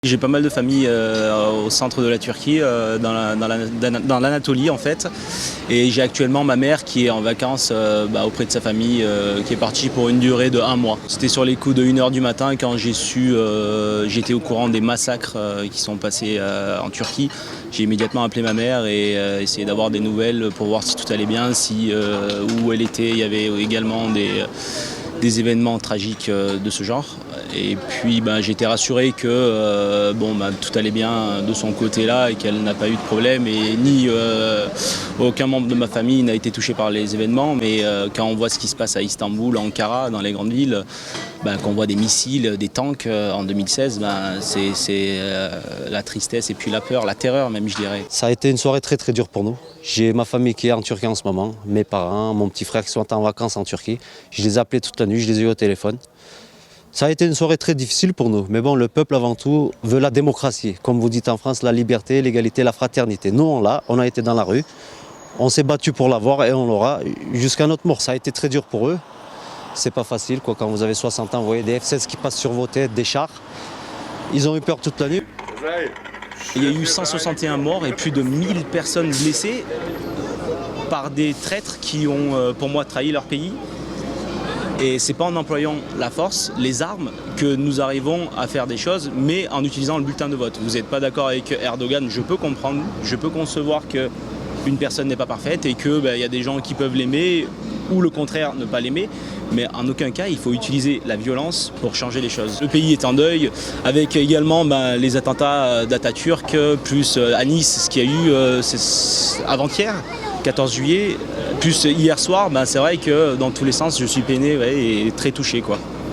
J'ai pas mal de familles au centre de la Turquie, dans l'Anatolie en fait. Et j'ai actuellement ma mère qui est en vacances auprès de sa famille, qui est partie pour une durée de 1 mois. C'était sur les coups de 1 h du matin quand j'étais au courant des massacres qui sont passés en Turquie. J'ai immédiatement appelé ma mère et essayé d'avoir des nouvelles pour voir si tout allait bien, où elle était. Il y avait également des événements tragiques de ce genre. Et puis j'ai été rassuré que tout allait bien de son côté-là et qu'elle n'a pas eu de problème et aucun membre de ma famille n'a été touché par les événements. Mais quand on voit ce qui se passe à Istanbul, Ankara, dans les grandes villes, quand on voit des missiles, des tanks en 2016, c'est la tristesse et puis la peur, la terreur même je dirais. Ça a été une soirée très très dure pour nous. J'ai ma famille qui est en Turquie en ce moment, mes parents, mon petit frère qui sont en vacances en Turquie. Je les ai appelés toute la nuit, je les ai eu au téléphone. Ça a été une soirée très difficile pour nous, mais bon, le peuple avant tout veut la démocratie. Comme vous dites en France, la liberté, l'égalité, la fraternité. Nous, on a été dans la rue, on s'est battu pour l'avoir et on l'aura jusqu'à notre mort. Ça a été très dur pour eux. C'est pas facile, quand vous avez 60 ans, vous voyez des F-16 qui passent sur vos têtes, des chars. Ils ont eu peur toute la nuit. Il y a eu 161 morts et plus de 1000 personnes blessées par des traîtres qui ont, pour moi, trahi leur pays. Et c'est pas en employant la force, les armes, que nous arrivons à faire des choses, mais en utilisant le bulletin de vote. Vous n'êtes pas d'accord avec Erdogan, je peux comprendre, je peux concevoir qu'une personne n'est pas parfaite et qu'il y a des gens qui peuvent l'aimer ou le contraire ne pas l'aimer, mais en aucun cas il faut utiliser la violence pour changer les choses. Le pays est en deuil, avec également les attentats d'Atatürk, plus à Nice, ce qu'il y a eu avant-hier, 14 juillet, plus hier soir, c'est vrai que dans tous les sens je suis peiné et très touché, quoi.